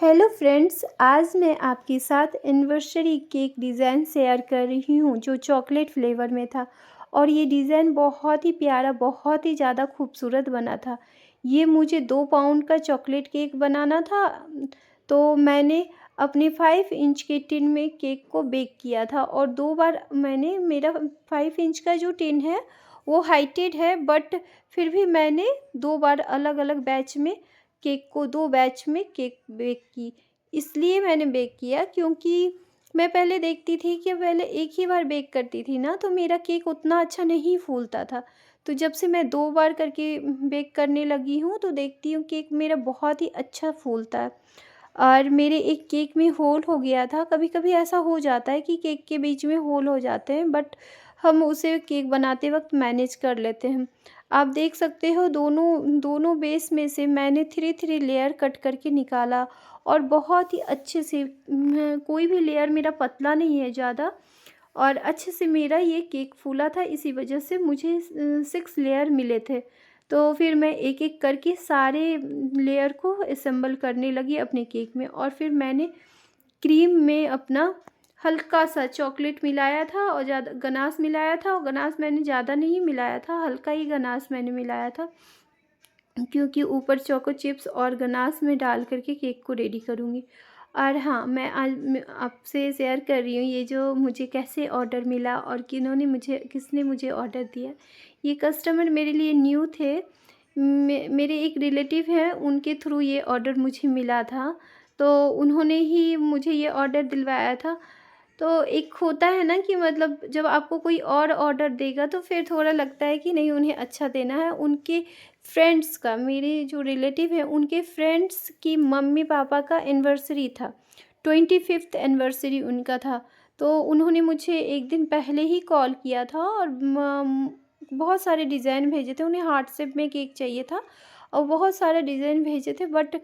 Hello friends, आज मैं आपके साथ एनिवर्सरी केक डिज़ाइन शेयर कर रही हूँ जो चॉकलेट फ्लेवर में था। और ये डिज़ाइन बहुत ही प्यारा, बहुत ही ज़्यादा खूबसूरत बना था। ये मुझे 2 पाउंड का चॉकलेट केक बनाना था। तो मैंने अपने 5 इंच के टिन में केक को बेक किया था और 2 बार मैंने मेरा 5 इंच का जो टिन है वो हाइटेड है, बट फिर भी मैंने 2 बार अलग अलग बैच में केक को 2 बैच में केक बेक की। इसलिए मैंने बेक किया क्योंकि मैं पहले देखती थी कि पहले एक ही बार बेक करती थी ना, तो मेरा केक उतना अच्छा नहीं फूलता था। तो जब से मैं 2 बार करके बेक करने लगी हूँ तो देखती हूँ केक मेरा बहुत ही अच्छा फूलता है। और मेरे एक केक में होल हो गया था। कभी-कभी ऐसा हो जाता है कि केक के बीच में होल हो जाते हैं, बट हम उसे केक बनाते वक़्त मैनेज कर लेते हैं। आप देख सकते हो दोनों दोनों बेस में से मैंने 3-3 लेयर कट करके निकाला और बहुत ही अच्छे से कोई भी लेयर मेरा पतला नहीं है ज़्यादा, और अच्छे से मेरा ये केक फूला था। इसी वजह से मुझे 6 लेयर मिले थे। तो फिर मैं एक-एक करके सारे लेयर को असेंबल करने लगी अपने केक में, और फिर मैंने क्रीम में अपना हल्का-सा चॉकलेट मिलाया था और ज़्यादा गनाश मिलाया था, और गनाश मैंने ज़्यादा नहीं मिलाया था, हल्का ही गनाश मैंने मिलाया था। क्योंकि ऊपर चोको चिप्स और गनाश में डाल कर के केक को रेडी करूँगी। और हाँ, मैं आज आपसे शेयर कर रही हूँ ये जो मुझे कैसे ऑर्डर मिला और किसने मुझे ऑर्डर दिया। ये कस्टमर मेरे लिए न्यू थे। मेरे एक रिलेटिव हैं, उनके थ्रू ये ऑर्डर मुझे मिला था। तो उन्होंने ही मुझे ये ऑर्डर दिलवाया था। तो एक होता है ना कि मतलब जब आपको कोई और ऑर्डर देगा तो फिर थोड़ा लगता है कि नहीं, उन्हें अच्छा देना है। उनके फ्रेंड्स का, मेरे जो रिलेटिव हैं उनके फ्रेंड्स की मम्मी-पापा का एनिवर्सरी था, 25th एनिवर्सरी उनका था। तो उन्होंने मुझे 1 दिन पहले ही कॉल किया था और बहुत सारे डिज़ाइन भेजे थे। उन्हें हार्ट शेप में केक चाहिए था और बहुत सारे डिज़ाइन भेजे थे, बट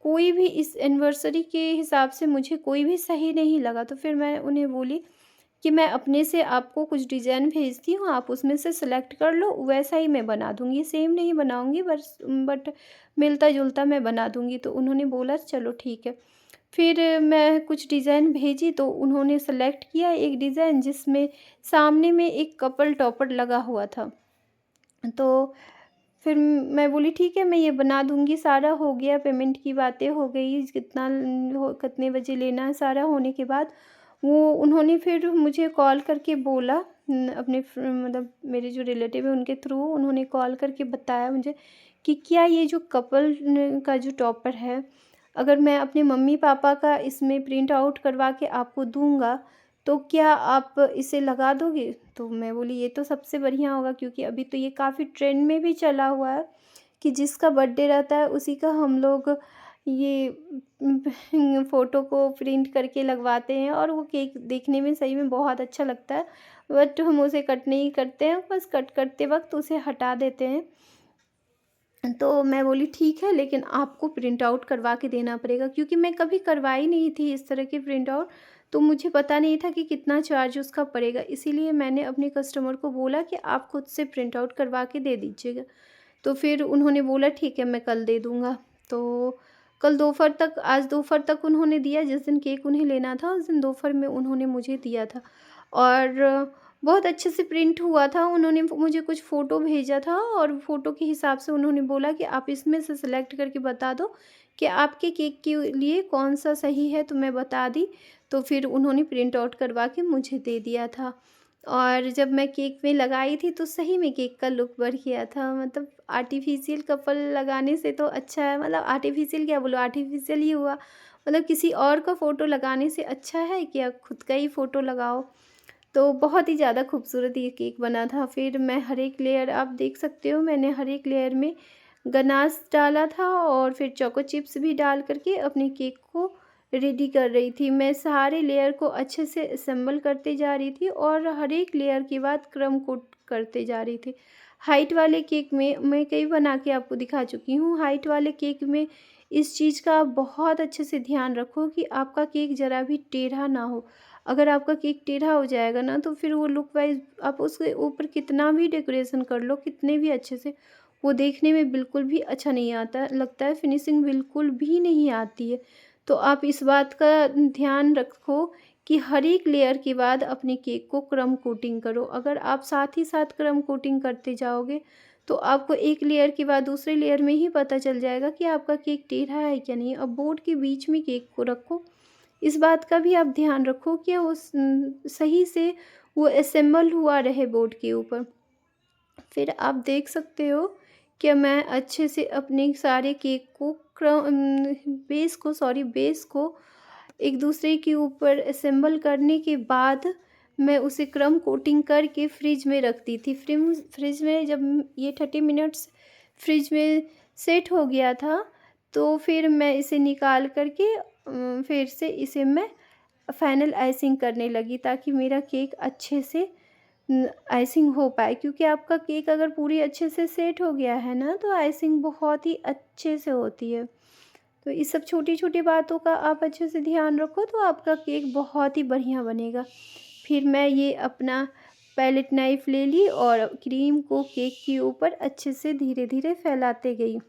कोई भी इस एनिवर्सरी के हिसाब से मुझे कोई भी सही नहीं लगा। तो फिर मैं उन्हें बोली कि मैं अपने से आपको कुछ डिज़ाइन भेजती हूँ, आप उसमें से सेलेक्ट कर लो, वैसा ही मैं बना दूँगी। सेम नहीं बनाऊँगी, बट मिलता-जुलता मैं बना दूँगी। तो उन्होंने बोला चलो ठीक है। फिर मैं कुछ डिज़ाइन भेजी तो उन्होंने सेलेक्ट किया एक डिज़ाइन जिसमें सामने में एक कपल टॉपर लगा हुआ था। तो फिर मैं बोली ठीक है, मैं ये बना दूँगी। सारा हो गया, पेमेंट की बातें हो गई, कितने बजे लेना है, सारा होने के बाद वो उन्होंने फिर मुझे कॉल करके बोला, अपने मतलब मेरे जो रिलेटिव है उनके थ्रू उन्होंने कॉल करके बताया मुझे कि क्या ये जो कपल का जो टॉपर है, अगर मैं अपने मम्मी-पापा का इसमें प्रिंट आउट करवा के आपको दूँगा, तो क्या आप इसे लगा दोगे? तो मैं बोली ये तो सबसे बढ़िया होगा, क्योंकि अभी तो ये काफ़ी ट्रेंड में भी चला हुआ है कि जिसका बर्थडे रहता है उसी का हम लोग ये फ़ोटो को प्रिंट करके लगवाते हैं, और वो केक देखने में सही में बहुत अच्छा लगता है। बट हम उसे कट नहीं करते हैं, बस कट करते वक़्त उसे हटा देते हैं। तो मैं बोली ठीक है, लेकिन आपको प्रिंट आउट करवा के देना पड़ेगा, क्योंकि मैं कभी करवाई नहीं थी इस तरह के प्रिंट आउट। तो मुझे पता नहीं था कि कितना चार्ज उसका पड़ेगा, इसीलिए मैंने अपने कस्टमर को बोला कि आप खुद से प्रिंट आउट करवा के दे दीजिएगा। तो फिर उन्होंने बोला ठीक है, मैं कल दे दूँगा। तो कल दोपहर तक, आज दोपहर तक उन्होंने दिया। जिस दिन केक उन्हें लेना था उस दिन दोपहर में उन्होंने मुझे दिया था, और बहुत अच्छे से प्रिंट हुआ था। उन्होंने मुझे कुछ फ़ोटो भेजा था और फ़ोटो के हिसाब से उन्होंने बोला कि आप इसमें से सेलेक्ट करके बता दो कि आपके केक के लिए कौन-सा सही है, तो मैं बता दी। तो फिर उन्होंने प्रिंट आउट करवा के मुझे दे दिया था। और जब मैं केक में लगाई थी तो सही में केक का लुक बढ़ गया था। मतलब आर्टिफ़िशियल कपल लगाने से तो अच्छा है, मतलब आर्टिफ़िशियल क्या बोलूँ, आर्टिफ़िशियल ही हुआ। मतलब किसी और का फ़ोटो लगाने से अच्छा है कि आप खुद का ही फ़ोटो लगाओ। तो बहुत ही ज़्यादा खूबसूरत ये केक बना था। फिर मैं हर एक लेयर, आप देख सकते हो, मैंने हर एक लेयर में गनाश डाला था और फिर चोको चिप्स भी डाल कर के अपने केक को रेडी कर रही थी। मैं सारे लेयर को अच्छे से असेंबल करते जा रही थी और हर एक लेयर के बाद क्रम कोट करते जा रही थी। हाइट वाले केक में मैं कई बना के आपको दिखा चुकी हूँ। हाइट वाले केक में इस चीज़ का आप बहुत अच्छे से ध्यान रखो कि आपका केक ज़रा भी टेढ़ा ना हो। अगर आपका केक टेढ़ा हो जाएगा ना, तो फिर वो लुक वाइज़ आप उसके ऊपर कितना भी डेकोरेशन कर लो, कितने भी अच्छे से, वो देखने में बिल्कुल भी अच्छा नहीं आता लगता है, फिनिशिंग बिल्कुल भी नहीं आती है। तो आप इस बात का ध्यान रखो कि हर एक लेयर के बाद अपने केक को क्रम कोटिंग करो। अगर आप साथ ही साथ क्रम कोटिंग करते जाओगे, तो आपको एक लेयर के बाद दूसरे लेयर में ही पता चल जाएगा कि आपका केक टेढ़ा है क्या नहीं। अब बोर्ड के बीच में केक को रखो। इस बात का भी आप ध्यान रखो कि सही से वो असेंबल हुआ रहे बोर्ड के ऊपर। फिर आप देख सकते हो कि मैं अच्छे से अपने सारे केक को बेस को एक दूसरे के ऊपर असेंबल करने के बाद मैं उसे क्रम कोटिंग करके फ्रिज में रखती थी। फ्रिज में जब ये 30 मिनट्स फ्रिज में सेट हो गया था, तो फिर मैं इसे निकाल कर के फिर से इसे मैं फाइनल आइसिंग करने लगी, ताकि मेरा केक अच्छे से आइसिंग हो पाए। क्योंकि आपका केक अगर पूरी अच्छे से सेट हो गया है ना, तो आइसिंग बहुत ही अच्छे से होती है। तो इस सब छोटी-छोटी बातों का आप अच्छे से ध्यान रखो, तो आपका केक बहुत ही बढ़िया बनेगा। फिर मैं ये अपना पैलेट नाइफ़ ले ली और क्रीम को केक के ऊपर अच्छे से धीरे-धीरे फैलाते गई।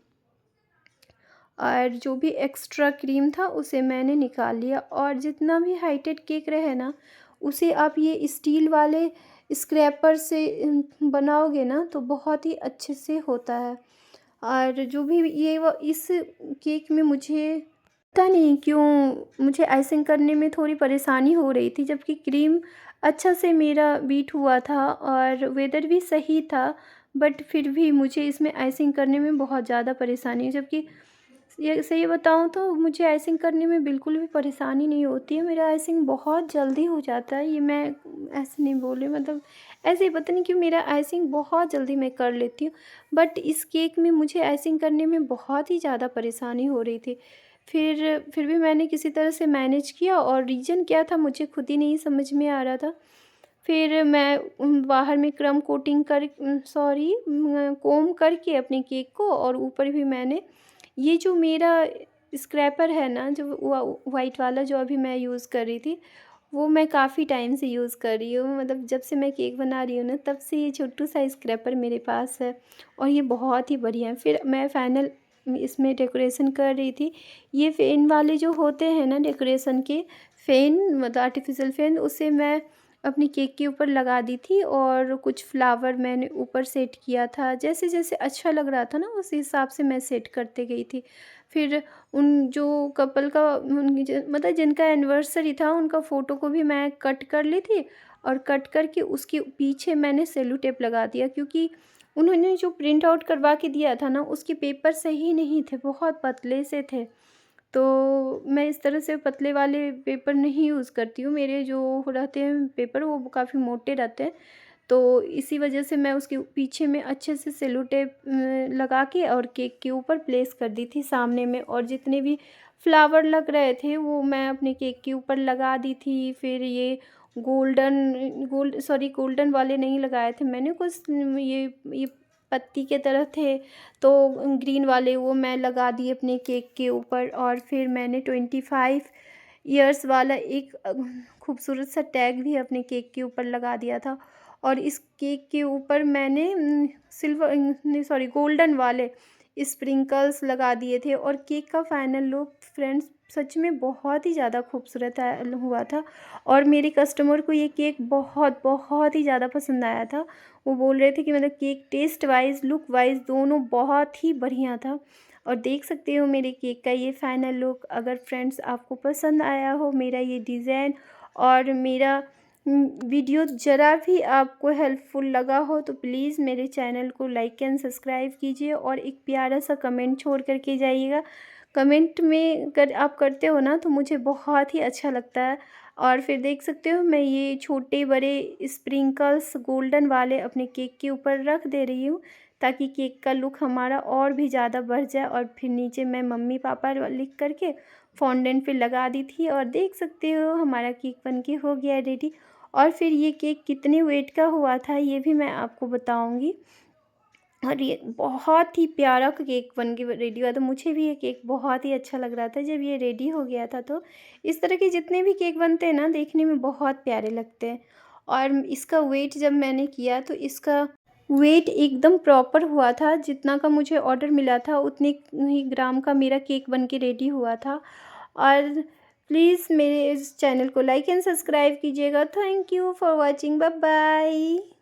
और जो भी एक्स्ट्रा क्रीम था उसे मैंने निकाल लिया, और जितना भी हाइटेड केक रहे ना, उसे आप ये स्टील वाले स्क्रैपर से बनाओगे ना, तो बहुत ही अच्छे से होता है। और जो भी ये वो इस केक में मुझे पता नहीं क्यों मुझे आइसिंग करने में थोड़ी परेशानी हो रही थी, जबकि क्रीम अच्छा से मेरा बीट हुआ था और वेदर भी सही था, बट फिर भी मुझे इसमें आइसिंग करने में बहुत ज़्यादा परेशानी है। जबकि ये सही बताऊँ तो मुझे आइसिंग करने में बिल्कुल भी परेशानी नहीं होती है, मेरा आइसिंग बहुत जल्दी हो जाता है। ये मैं ऐसे नहीं बोल रही, मतलब ऐसे ही पता नहीं क्यों मेरा आइसिंग बहुत जल्दी मैं कर लेती हूँ। बट इस केक में मुझे आइसिंग करने में बहुत ही ज़्यादा परेशानी हो रही थी। फिर भी मैंने किसी तरह से मैनेज किया, और रीज़न क्या था मुझे खुद ही नहीं समझ में आ रहा था। फिर मैं बाहर में क्रम कोटिंग कोम करके अपने केक को, और ऊपर भी मैंने ये जो मेरा स्क्रैपर है ना, जो वाइट वाला जो अभी मैं यूज़ कर रही थी, वो मैं काफ़ी टाइम से यूज़ कर रही हूँ। मतलब जब से मैं केक बना रही हूँ ना, तब से ये छोटू सा स्क्रैपर मेरे पास है, और ये बहुत ही बढ़िया है। फिर मैं फाइनल इसमें डेकोरेशन कर रही थी। ये फ़ेन वाले जो होते हैं ना डेकोरेशन के, फ़ेन मतलब आर्टिफ़िशियल फ़ेन, उसे मैं अपनी केक के ऊपर लगा दी थी, और कुछ फ्लावर मैंने ऊपर सेट किया था। जैसे-जैसे अच्छा लग रहा था ना, उस हिसाब से मैं सेट करते गई थी। फिर उन जो कपल का मतलब जिनका एनिवर्सरी था, उनका फ़ोटो को भी मैं कट कर ली थी, और कट करके उसके पीछे मैंने सेलो टेप लगा दिया, क्योंकि उन्होंने जो प्रिंट आउट करवा के दिया था ना, उसके पेपर सही नहीं थे, बहुत पतले से थे। तो मैं इस तरह से पतले वाले पेपर नहीं यूज़ करती हूँ, मेरे जो रहते हैं पेपर वो काफ़ी मोटे रहते हैं। तो इसी वजह से मैं उसके पीछे में अच्छे से सेलो टेप लगा के और केक के ऊपर प्लेस कर दी थी सामने में, और जितने भी फ्लावर लग रहे थे वो मैं अपने केक के ऊपर लगा दी थी। फिर ये गोल्डन वाले नहीं लगाए थे मैंने, कुछ ये पत्ती के तरह थे, तो ग्रीन वाले वो मैं लगा दिए अपने केक के ऊपर। और फिर मैंने 25 ईयर्स वाला एक खूबसूरत सा टैग भी अपने केक के ऊपर लगा दिया था। और इस केक के ऊपर मैंने गोल्डन वाले स्प्रिंकल्स लगा दिए थे, और केक का फाइनल लुक फ्रेंड्स सच में बहुत ही ज़्यादा खूबसूरत हुआ था। और मेरे कस्टमर को ये केक बहुत बहुत ही ज़्यादा पसंद आया था। वो बोल रहे थे कि मतलब cake taste wise, look wise दोनों बहुत ही बढ़िया था। और देख सकते हो मेरे केक का ये फाइनल लुक। अगर फ्रेंड्स आपको पसंद आया हो मेरा ये डिज़ाइन, और मेरा वीडियो ज़रा भी आपको हेल्पफुल लगा हो, तो प्लीज़ मेरे चैनल को लाइक एंड सब्सक्राइब कीजिए, और एक प्यारा सा कमेंट छोड़ कर के जाइएगा। कमेंट में आप करते हो ना, तो मुझे बहुत ही अच्छा लगता है। और फिर देख सकते हो मैं ये छोटे बड़े स्प्रिंकल्स गोल्डन वाले अपने केक के ऊपर रख दे रही हूँ, ताकि केक का लुक हमारा और भी ज़्यादा बढ़ जाए। और फिर नीचे मैं मम्मी पापा लिख कर के फॉन्डेंट पे लगा दी थी, और देख सकते हो हमारा केक बन के हो गया है रेडी। और फिर ये केक कितने वेट का हुआ था ये भी मैं आपको बताऊँगी। और ये बहुत ही प्यारा केक बन के रेडी हुआ था। मुझे भी ये केक बहुत ही अच्छा लग रहा था जब ये रेडी हो गया था। तो इस तरह के जितने भी केक बनते हैं ना, देखने में बहुत प्यारे लगते हैं। और इसका वेट जब मैंने किया, तो इसका वेट एकदम प्रॉपर हुआ था, जितना का मुझे ऑर्डर मिला था उतने ही ग्राम का मेरा केक बन के रेडी हुआ था। और प्लीज़ मेरे इस चैनल को लाइक एंड सब्सक्राइब कीजिएगा। Thank you for watching. Bye bye.